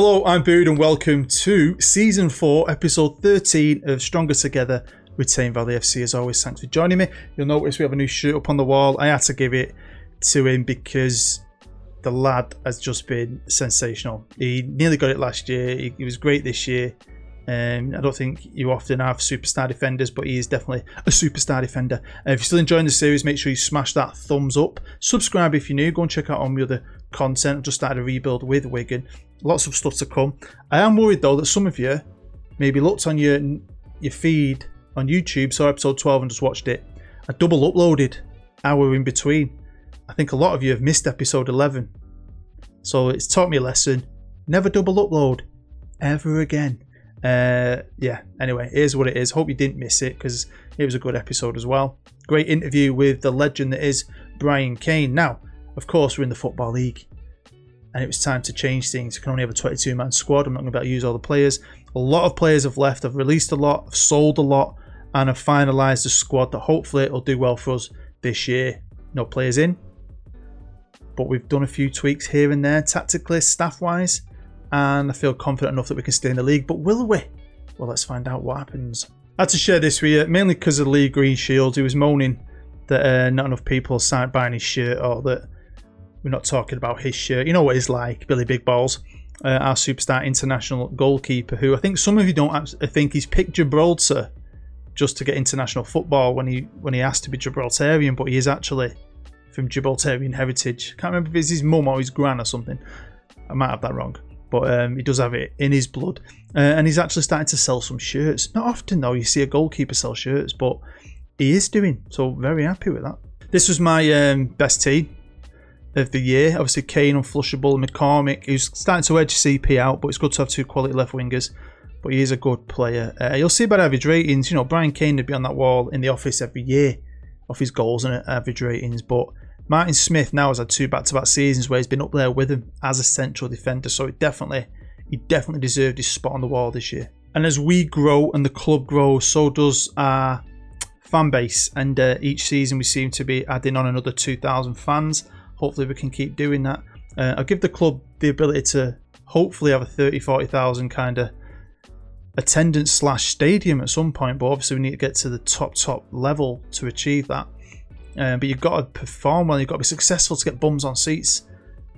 Hello, I'm Bood and welcome to Season 4, Episode 13 of Stronger Together with Tame Valley FC. As always, thanks for joining me. You'll notice we have a new shirt up on the wall. I had to give it to him because the lad has just been sensational. He nearly got it last year. He was great this year. I don't think you often have superstar defenders, but he is definitely a superstar defender. If you're still enjoying the series, make sure you smash that thumbs up. Subscribe if you're new. Go and check out all my other content. I've just started a rebuild with Wigan. Lots of stuff to come. I am worried though that some of you maybe looked on your feed on YouTube, saw episode 12 and just watched it. I double uploaded hour in between. I think a lot of you have missed episode 11. So it's taught me a lesson. Never double upload ever again. Yeah, anyway, here's what it is. Hope you didn't miss it because it was a good episode as well. Great interview with the legend that is Brian Kane. Now, of course, we're in the Football League and it was time to change things. You can only have a 22-man squad. I'm not going to be able to use all the players. A lot of players have left. I've released a lot, I've sold a lot, and I've finalised a squad that hopefully it'll do well for us this year. No players in, but we've done a few tweaks here and there, tactically, staff-wise, and I feel confident enough that we can stay in the league. But will we? Well, let's find out what happens. I had to share this with you, mainly because of the League Green Shield. He was moaning that not enough people started buying his shirt, or that we're not talking about his shirt. You know what he's like, Billy Big Balls, our superstar international goalkeeper, who I think some of you don't think he's picked Gibraltar just to get international football when he asked to be Gibraltarian, but he is actually from Gibraltarian heritage. Can't remember if it's his mum or his gran or something. I might have that wrong. But he does have it in his blood. And he's actually starting to sell some shirts. Not often though you see a goalkeeper sell shirts, but he is doing. So very happy with that. This was my best team of the year. Obviously Kane, Unflushable, McCormick, who's starting to edge CP out, but it's good to have two quality left wingers. But he is a good player. You'll see about average ratings. You know, Brian Kane would be on that wall in the office every year off his goals and average ratings. But Martin Smith now has had two back-to-back seasons where he's been up there with him as a central defender. So he definitely deserved his spot on the wall this year. And as we grow and the club grows, so does our fan base. And each season we seem to be adding on another 2,000 fans. Hopefully we can keep doing that. I'll give the club the ability to hopefully have a 30,000-40,000 kind of attendance / stadium at some point. But obviously we need to get to the top level to achieve that. But you've got to perform well, you've got to be successful to get bums on seats.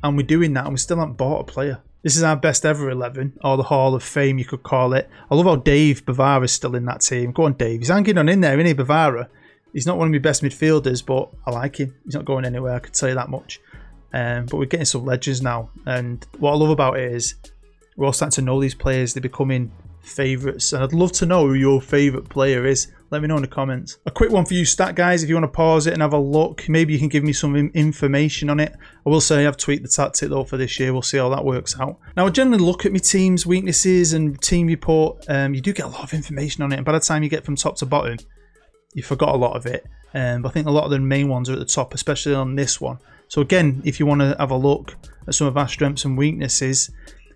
And we're doing that, and we still haven't bought a player. This is our best ever 11, or the Hall of Fame you could call it. I love how Dave Bavara's still in that team. Go on, Dave. He's hanging on in there, isn't he, Bavara? He's not one of my best midfielders, but I like him. He's not going anywhere, I can tell you that much. But we're getting some legends now. And what I love about it is we're all starting to know these players. They're becoming favourites. And I'd love to know who your favourite player is. Let me know in the comments. A quick one for you stat guys, if you want to pause it and have a look. Maybe you can give me some information on it. I will say I've tweaked the tactic though for this year. We'll see how that works out. Now I generally look at my team's weaknesses and team report. You do get a lot of information on it. And by the time you get from top to bottom, you forgot a lot of it. But I think a lot of the main ones are at the top, especially on this one. So again, if you want to have a look at some of our strengths and weaknesses,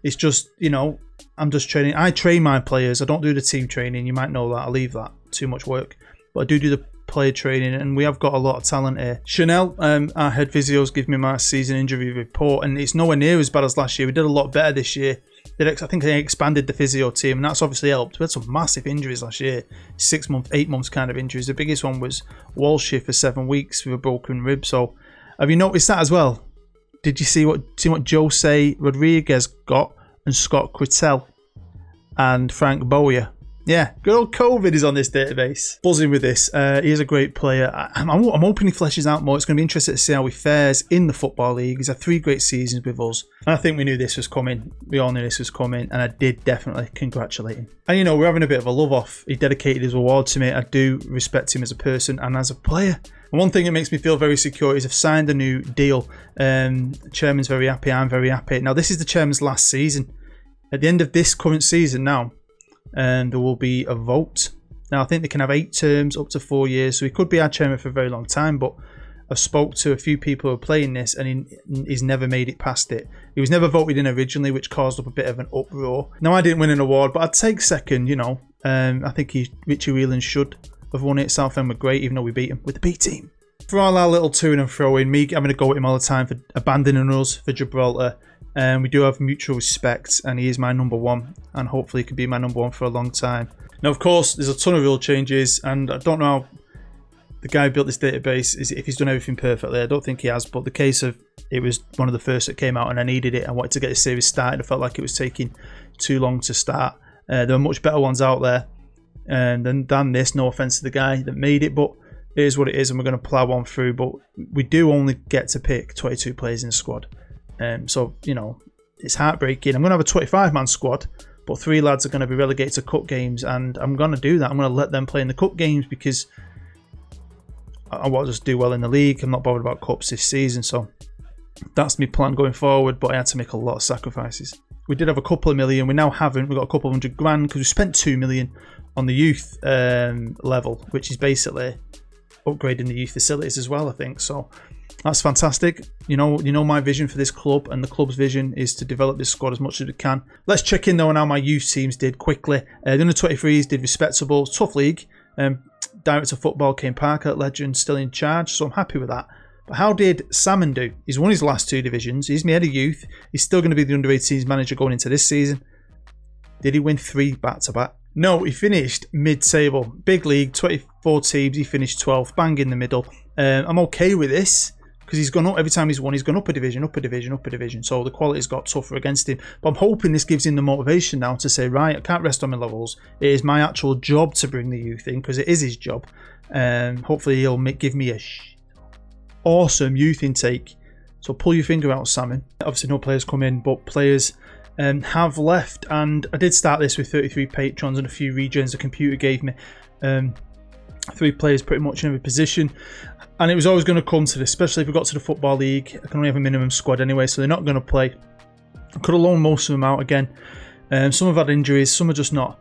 it's just, you know, I'm just training. I train my players. I don't do the team training. You might know that. I leave that. Too much work. But I do the player training, and we have got a lot of talent here. Chanel, our head physios, give me my season injury report, and it's nowhere near as bad as last year. We did a lot better this year. I think they expanded the physio team, and that's obviously helped. We had some massive injuries last year. 6 months, 8 months kind of injuries. The biggest one was Walsh for 7 weeks with a broken rib. So have you noticed that as well? Did you see what Jose Rodriguez got and Scott Crittell and Frank Bowyer? Yeah, good old COVID is on this database. Buzzing with this. He is a great player. I'm hoping he fleshes out more. It's going to be interesting to see how he fares in the Football League. He's had 3 great seasons with us. And I think we knew this was coming. We all knew this was coming. And I did definitely congratulate him. And you know, we're having a bit of a love-off. He dedicated his award to me. I do respect him as a person and as a player. And one thing that makes me feel very secure is I've signed a new deal. Chairman's very happy. I'm very happy. Now, this is the chairman's last season. At the end of this current season now, and there will be a vote. Now I think they can have 8 terms up to 4 years, so he could be our chairman for a very long time, but I've spoke to a few people who are playing this and he's never made it past it. He was never voted in originally, which caused up a bit of an uproar. Now I didn't win an award, but I'd take second, you know. I think Richie Whelan should have won it. Southend were great, even though we beat him with the B team. For all our little to and fro in, me having to go at him all the time for abandoning us for Gibraltar, we do have mutual respect, and he is my number one, and hopefully he can be my number one for a long time. Now, of course, there's a ton of rule changes, and I don't know how the guy who built this database is if he's done everything perfectly. I don't think he has, but the case of it was one of the first that came out, and I needed it. I wanted to get the series started. I felt like it was taking too long to start. There are much better ones out there than this. No offense to the guy that made it, but it is what it is, and we're going to plow on through. But we do only get to pick 22 players in the squad, so you know it's heartbreaking. I'm going to have a 25-man squad, but 3 lads are going to be relegated to cup games, and I'm going to do that. I'm going to let them play in the cup games because I want to just do well in the league. I'm not bothered about cups this season, so that's my plan going forward. But I had to make a lot of sacrifices. We did have a couple of million. We now haven't. We've got a couple of $100,000 because we spent 2 million on the youth level, which is basically upgrading the youth facilities as well, I think. So that's fantastic. You know my vision for this club, and the club's vision is to develop this squad as much as we can. Let's check in though on how my youth teams did quickly. The under-23s did respectable. Tough league. Director of football, Kane Parker, legend, still in charge, so I'm happy with that. But how did Salmon do? He's won his last 2 divisions. He's my head of youth. He's still going to be the under-18s manager going into this season. Did he win 3 back-to-back? No, he finished mid-table. Big league, 24 teams. He finished 12th, bang in the middle. I'm okay with this because he's gone up every time he's won. He's gone up a division, up a division, up a division. So the quality's got tougher against him. But I'm hoping this gives him the motivation now to say, right, I can't rest on my levels. It is my actual job to bring the youth in because it is his job. Hopefully he'll give me a awesome youth intake. So pull your finger out, Salmon. Obviously no players come in, but players have left. And I did start this with 33 patrons and a few regens the computer gave me. 3 players pretty much in every position. And it was always going to come to this, especially if we got to the Football League. I can only have a minimum squad anyway, so they're not going to play. I could have loaned most of them out again. Some have had injuries, some have just not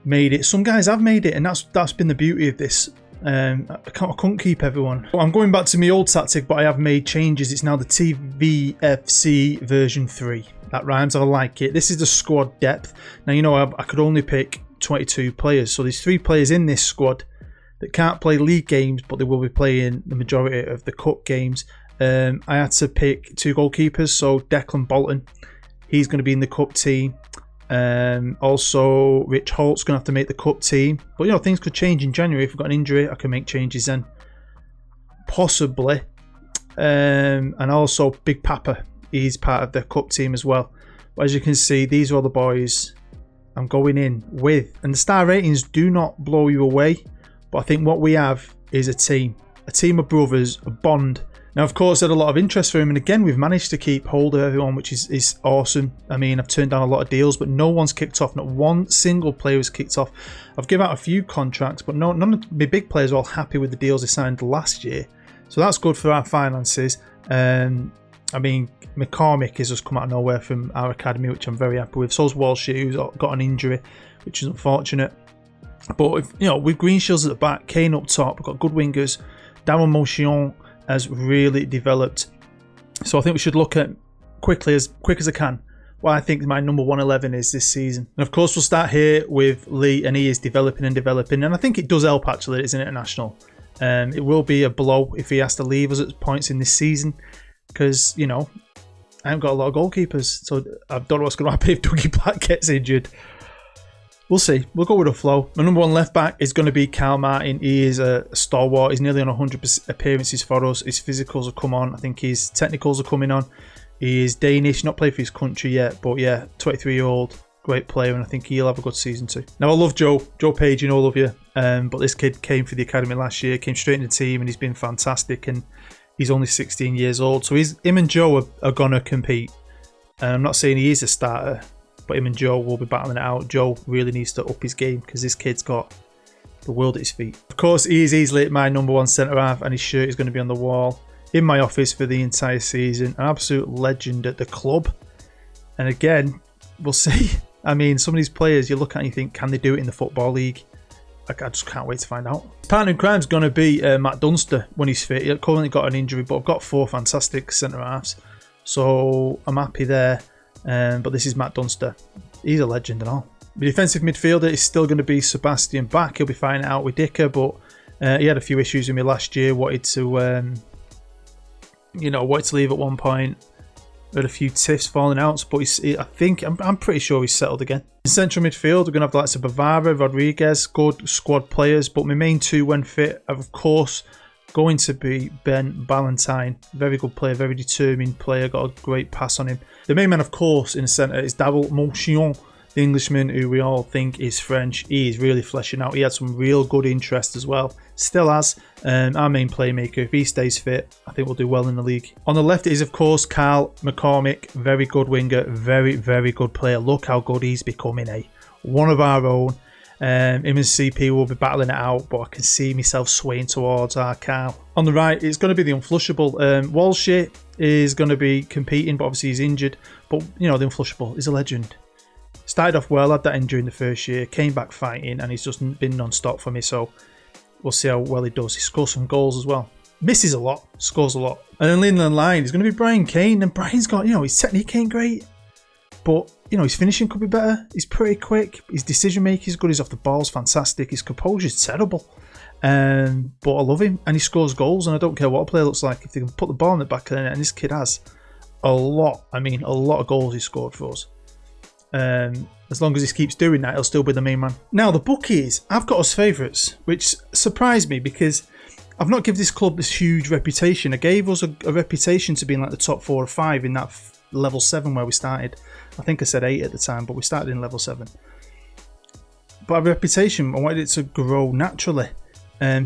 made it. Some guys have made it, and that's been the beauty of this. I couldn't keep everyone. I'm going back to my old tactic, but I have made changes. It's now the TVFC version 3. That rhymes, I like it. This is the squad depth. Now, you know, I could only pick 22 players, so there's 3 players in this squad that can't play league games, but they will be playing the majority of the cup games. I had to pick 2 goalkeepers, so Declan Bolton, he's going to be in the cup team. Also, Rich Holt's going to have to make the cup team. But, you know, things could change in January. If we've got an injury, I can make changes then. Possibly. And also, Big Papa, he's part of the cup team as well. But as you can see, these are all the boys I'm going in with. And the star ratings do not blow you away. But I think what we have is a team of brothers, a bond. Now, of course, I had a lot of interest for him, and again, we've managed to keep hold of everyone, which is awesome. I mean, I've turned down a lot of deals, but no one's kicked off. Not one single player has kicked off. I've given out a few contracts, but none of my big players are all happy with the deals they signed last year. So that's good for our finances. I mean, McCormick has just come out of nowhere from our academy, which I'm very happy with. So's Walsh, who's got an injury, which is unfortunate. But, if, you know, with Greenshields at the back, Kane up top, we've got good wingers. Darren Motion has really developed. So I think we should look at quick as I can what I think my number 111 is this season. And of course, we'll start here with Lee, and he is developing. And I think it does help, actually, that it's an international. It will be a blow if he has to leave us at points in this season because, you know, I haven't got a lot of goalkeepers. So I don't know what's going to happen if Dougie Black gets injured. We'll see. We'll go with the flow. My number 1 left back is going to be Carl Martin. He is a stalwart. He's nearly on 100 appearances for us. His physicals have come on. I think his technicals are coming on. He is Danish, not played for his country yet, but yeah, 23-year-old, great player, and I think he'll have a good season too. Now, I love Joe Page, you know, I love you. But this kid came for the academy last year, came straight in the team, and he's been fantastic. And he's only 16 years old, so him and Joe are gonna compete. And I'm not saying he is a starter, but him and Joe will be battling it out. Joe really needs to up his game because this kid's got the world at his feet. Of course, he is easily my number 1 centre-half, and his shirt is going to be on the wall in my office for the entire season. An absolute legend at the club. And again, we'll see. I mean, some of these players you look at and you think, can they do it in the Football League? I just can't wait to find out. Partner in crime is going to be Matt Dunster when he's fit. He's currently got an injury, but I've got 4 fantastic centre-halves. So I'm happy there. But this is Matt Dunster. He's a legend and all. The defensive midfielder is still going to be Sebastian Bach. He'll be fighting it out with Dicker, but He had a few issues with me last year. Wanted to leave at one point. Had a few tiffs, falling outs, but I'm pretty sure he's settled again. In central midfield, we're going to have the likes of Bavara, Rodriguez, good squad players, but my main two when fit are, of course, going to be Ben Ballantyne. Very good player, very determined player, got a great pass on him. The main man, of course, in the centre is Daryl Monchion, the Englishman who we all think is French. He is really fleshing out. He had some real good interest as well. Still has. Our main playmaker, if he stays fit, I think we'll do well in the league. On the left is, of course, Carl McCormick. Very good winger. Very, very good player. Look how good he's becoming, one of our own. Him and CP will be battling it out, but I can see myself swaying towards our Carl. On the right, it's going to be the unflushable. Walshy is going to be competing, but obviously he's injured. But, the unflushable is a legend. Started off well, had that injury in the first year, came back fighting, and he's just been non-stop for me, so we'll see how well he does. He scores some goals as well. Misses a lot, scores a lot. And then leading the line is going to be Brian Kane, and Brian's got, his technique ain't great, but, his finishing could be better. He's pretty quick. His decision-making is good. He's off the ball's fantastic. His composure is terrible. But I love him, and he scores goals, and I don't care what a player looks like. If they can put the ball in the back of the net, and this kid has a lot of goals he scored for us. As long as he keeps doing that, he'll still be the main man. Now, the bookies, I've got us favourites, which surprised me because I've not given this club this huge reputation. I gave us a reputation to being like the top 4 or 5 in that level 7 where we started. I think I said 8 at the time, but we started in level 7. But our reputation, I wanted it to grow naturally.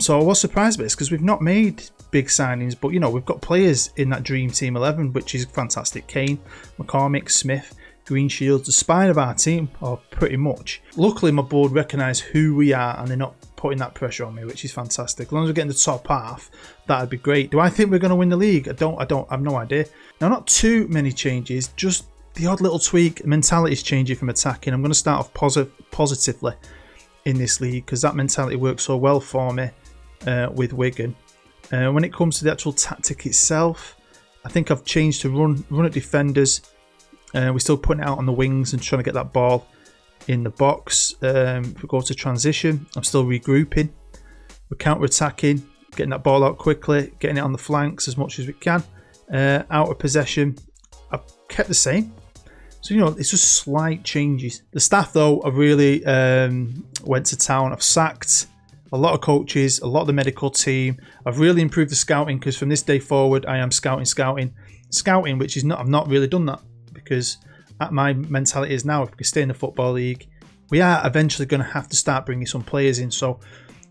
So I was surprised by this because we've not made big signings, but we've got players in that dream team 11, which is fantastic. Kane, McCormick, Smith, Green Shields, the spine of our team, or pretty much. Luckily, my board recognise who we are and they're not putting that pressure on me, which is fantastic. As long as we're getting the top half, that'd be great. Do I think we're going to win the league? I have no idea. Now, not too many changes, just the odd little tweak. Mentality is changing from attacking. I'm going to start off positively in this league because that mentality works so well for me with Wigan. When it comes to the actual tactic itself, I think I've changed to run at defenders. We're still putting it out on the wings and trying to get that ball in the box. If we go to transition, I'm still regrouping. We're counter-attacking, getting that ball out quickly, getting it on the flanks as much as we can. Out of possession, I've kept the same. So, it's just slight changes. The staff, though, have really went to town. I've sacked a lot of coaches, a lot of the medical team. I've really improved the scouting because from this day forward, I am scouting, which is not. I've not really done that. Because my mentality is now, if we can stay in the Football League, we are eventually going to have to start bringing some players in. So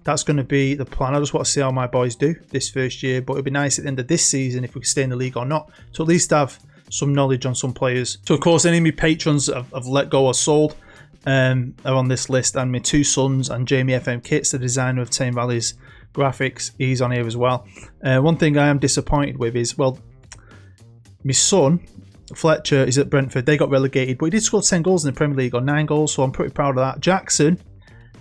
that's going to be the plan. I just want to see how my boys do this first year. But it'd be nice at the end of this season, if we can stay in the league or not, to at least have some knowledge on some players. So, of course, any of my patrons I've let go or sold are on this list. And my 2 sons and Jamie FM Kits, the designer of Tame Valley's graphics, he's on here as well. One thing I am disappointed with is, my son Fletcher is at Brentford. They got relegated, but he did score 10 goals in the Premier League, or 9 goals, so I'm pretty proud of that. Jackson,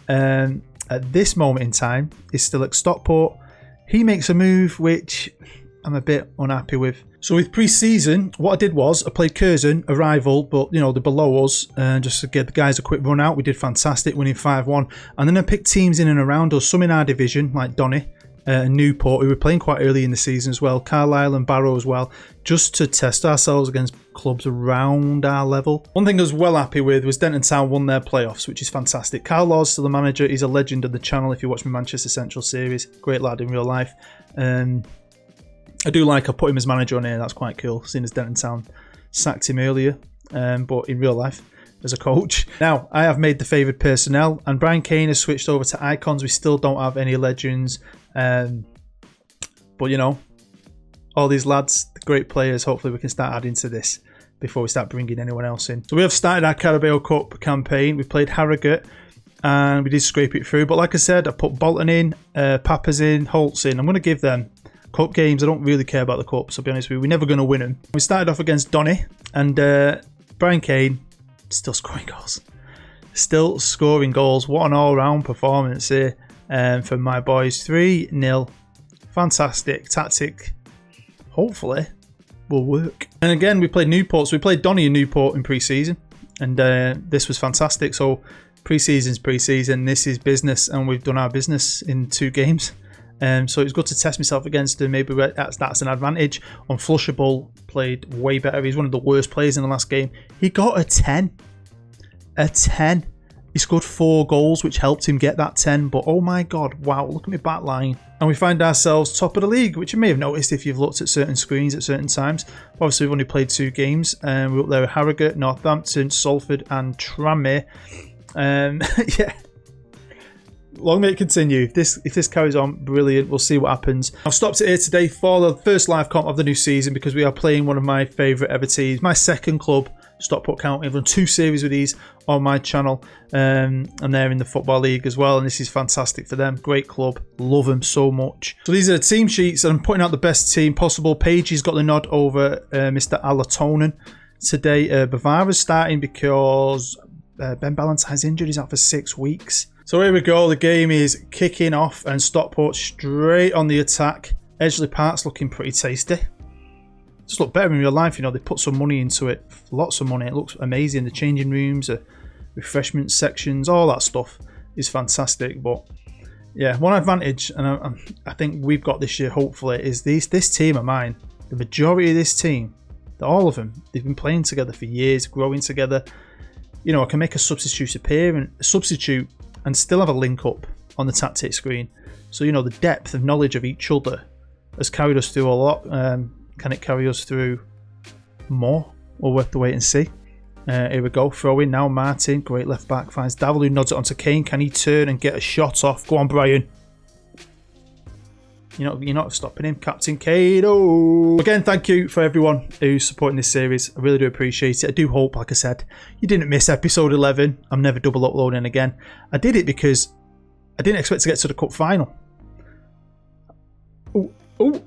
at this moment in time, is still at Stockport. He makes a move which I'm a bit unhappy with. So with pre-season, what I did was I played Curzon, a rival, but they're below us, just to give the guys a quick run out. We did fantastic, winning 5-1, and then I picked teams in and around us, some in our division, like Donny, Newport, who were playing quite early in the season as well, Carlisle and Barrow as well, just to test ourselves against clubs around our level. One thing I was well happy with was Denton Town won their playoffs, which is fantastic. Carl Law's still the manager. He's a legend of the channel if you watch my Manchester Central series. Great lad in real life. I do like I put him as manager on here. That's quite cool, seeing as Denton Town sacked him earlier, but in real life as a coach. Now, I have made the favoured personnel, and Brian Kane has switched over to icons. We still don't have any legends. But all these lads, the great players, hopefully we can start adding to this before we start bringing anyone else in. So we have started our Carabao Cup campaign. We played Harrogate and we did scrape it through, but like I said, I put Bolton in, Pappas in, Holtz in. I'm going to give them cup games. I don't really care about the cups, I'll be honest with you. We're never going to win them. We started off against Donny, and Brian Kane still scoring goals. What an all-round performance here from my boys. 3-0. Fantastic tactic. Hopefully will work. And again, we played Newport. So we played Donny and Newport in pre-season, and this was fantastic. So pre-season's pre-season. This is business, and we've done our business in 2 games. So it was good to test myself against him. Maybe that's an advantage. Unflushable played way better. He's one of the worst players in the last game. He got a 10. A 10. He scored 4 goals, which helped him get that 10. But oh my God, wow, look at my back line. And we find ourselves top of the league, which you may have noticed if you've looked at certain screens at certain times. Obviously, we've only played 2 games. We're up there with Harrogate, Northampton, Salford and Tame. Yeah. Long may it continue. If this carries on, brilliant. We'll see what happens. I've stopped it here today for the first live comp of the new season because we are playing one of my favourite ever teams. My second club, Stockport County. I've run 2 series with these on my channel, and they're in the Football League as well, and this is fantastic for them. Great club. Love them so much. So these are the team sheets, and I'm putting out the best team possible. Pagey's got the nod over Mr. Alatonen today. Bavara's starting because Ben Ballantyne's injured. He's out for 6 weeks. So here we go, the game is kicking off and Stockport straight on the attack. Edgeley Park's looking pretty tasty. Just look better in real life, you know, they put some money into it, lots of money. It looks amazing, the changing rooms, refreshment sections, all that stuff is fantastic. But yeah, one advantage, and I think we've got this year hopefully, is this team of mine. The majority of this team, all of them, they've been playing together for years, growing together. You know, I can make a substitute appear and still have a link up on the tactic screen. So, you know, the depth of knowledge of each other has carried us through a lot. Can it carry us through more? We'll have to wait and see. Here we go. Throw in now. Martin, great left back, finds Davil, who nods it onto Kane. Can he turn and get a shot off? Go on, Brian. You're not stopping him. Captain Kane. Oh. Again, thank you for everyone who's supporting this series. I really do appreciate it. I do hope, like I said, you didn't miss episode 11. I'm never double uploading again. I did it because I didn't expect to get to the cup final. Oh,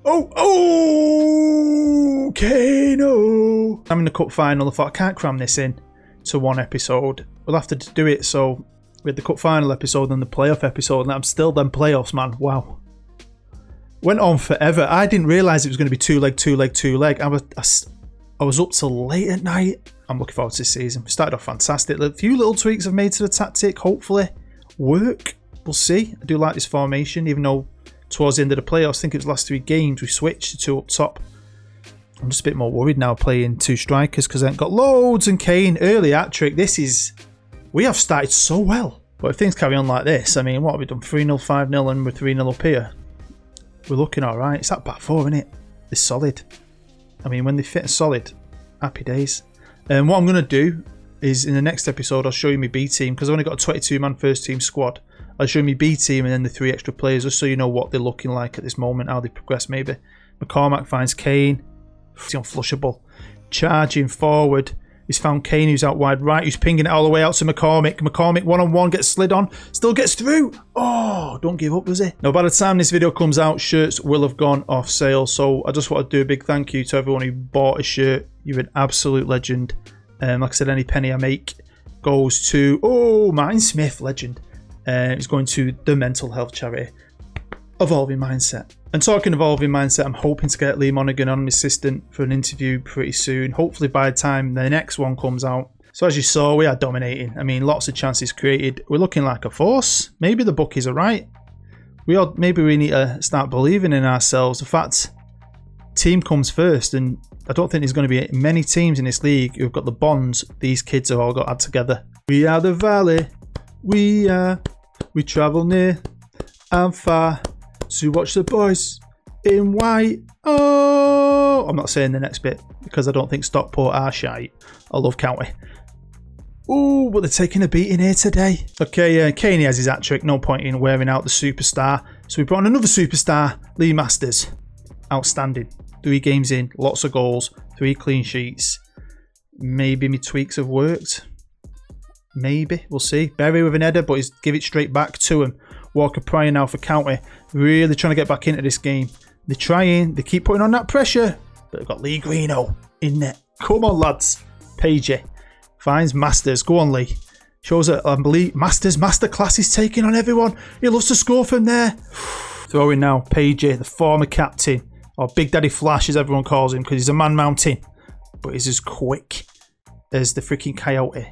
Kane. Oh. I'm in the cup final. I thought I can't cram this in to one episode. We'll have to do it. So we had the cup final episode and the playoff episode, and I'm still them playoffs, man. Wow. Went on forever. I didn't realise it was going to be 2 leg. I was up till late at night. I'm looking forward to this season. We started off fantastic. A few little tweaks I've made to the tactic. Hopefully work. We'll see. I do like this formation, even though towards the end of the playoffs, I think it was the last 3 games, we switched to 2 up top. I'm just a bit more worried now playing 2 strikers because I ain't got loads. And Kane, early hat-trick. We have started so well. But if things carry on like this, I mean, what have we done? 3-0, 5-0 and we're 3-0 up here. We're looking alright. It's that back 4, isn't it? It's solid. I mean, when they fit solid, happy days. And what I'm going to do is in the next episode, I'll show you my B team because I've only got a 22-man first team squad. I'll show you my B team and then the 3 extra players just so you know what they're looking like at this moment, how they progress maybe. McCormack finds Kane. He's unflushable. Charging forward. He's found Kane, who's out wide right, who's pinging it all the way out to McCormick. McCormick one-on-one, gets slid on, still gets through. Oh, don't give up, does he? Now, by the time this video comes out, shirts will have gone off sale. So I just want to do a big thank you to everyone who bought a shirt. You're an absolute legend. Like I said, any penny I make goes to, Martin Smith, legend. It's going to the mental health charity, Evolving Mindset. And talking Evolving Mindset, I'm hoping to get Lee Monaghan on, my assistant, for an interview pretty soon. Hopefully by the time the next one comes out. So as you saw, we are dominating. I mean, lots of chances created. We're looking like a force. Maybe the bookies are right. Maybe we need to start believing in ourselves. The fact, team comes first, and I don't think there's going to be many teams in this league who've got the bonds these kids have all got had together. We are the valley. We travel near and far to watch the boys in white. Oh, I'm not saying the next bit because I don't think Stockport are shite. I love County. Oh, but they're taking a beating here today. Okay, Kane has his hat-trick. No point in wearing out the superstar. So we brought on another superstar, Lee Masters. Outstanding. 3 games in, lots of goals, 3 clean sheets. Maybe my tweaks have worked. Maybe, we'll see. Berry with an header, but he's give it straight back to him. Walker Pryor now for County. Really trying to get back into this game. They're trying. They keep putting on that pressure. But they've got Lee Greeno in net. Come on, lads. Pagey finds Masters. Go on, Lee. Shows that I believe Masters masterclass is taking on everyone. He loves to score from there. Throwing now. Pagey, the former captain. Or Big Daddy Flash, as everyone calls him, because he's a man mountain. But he's as quick as the freaking coyote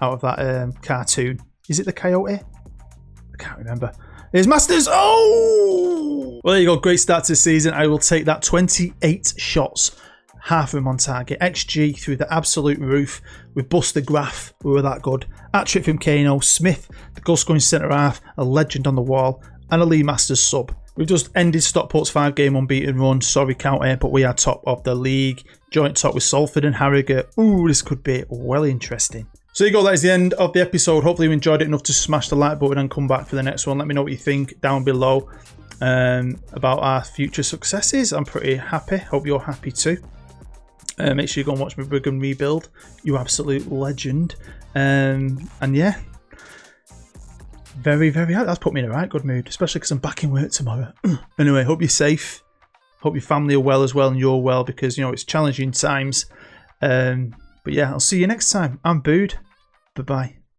out of that cartoon. Is it the coyote? I can't remember. Here's Masters. Oh! Well, there you go. Great start to the season. I will take that. 28 shots. Half of them on target. XG through the absolute roof. We bust the graph. We were that good. Hat-trick from Kano. Smith, the goal-scoring centre-half. A legend on the wall. And a Lee Masters sub. We've just ended Stockport's 5-game unbeaten run. Sorry, County, but we are top of the league. Joint top with Salford and Harrogate. Ooh, this could be well interesting. So there you go, that is the end of the episode. Hopefully you enjoyed it enough to smash the like button and come back for the next one. Let me know what you think down below about our future successes. I'm pretty happy. Hope you're happy too. Make sure you go and watch my Brigham rebuild. You absolute legend. And yeah, very, very happy. That's put me in a right good mood, especially because I'm back in work tomorrow. Anyway, hope you're safe. Hope your family are well as well and you're well, because, you know, it's challenging times. But yeah, I'll see you next time. I'm Bood. Bye-bye.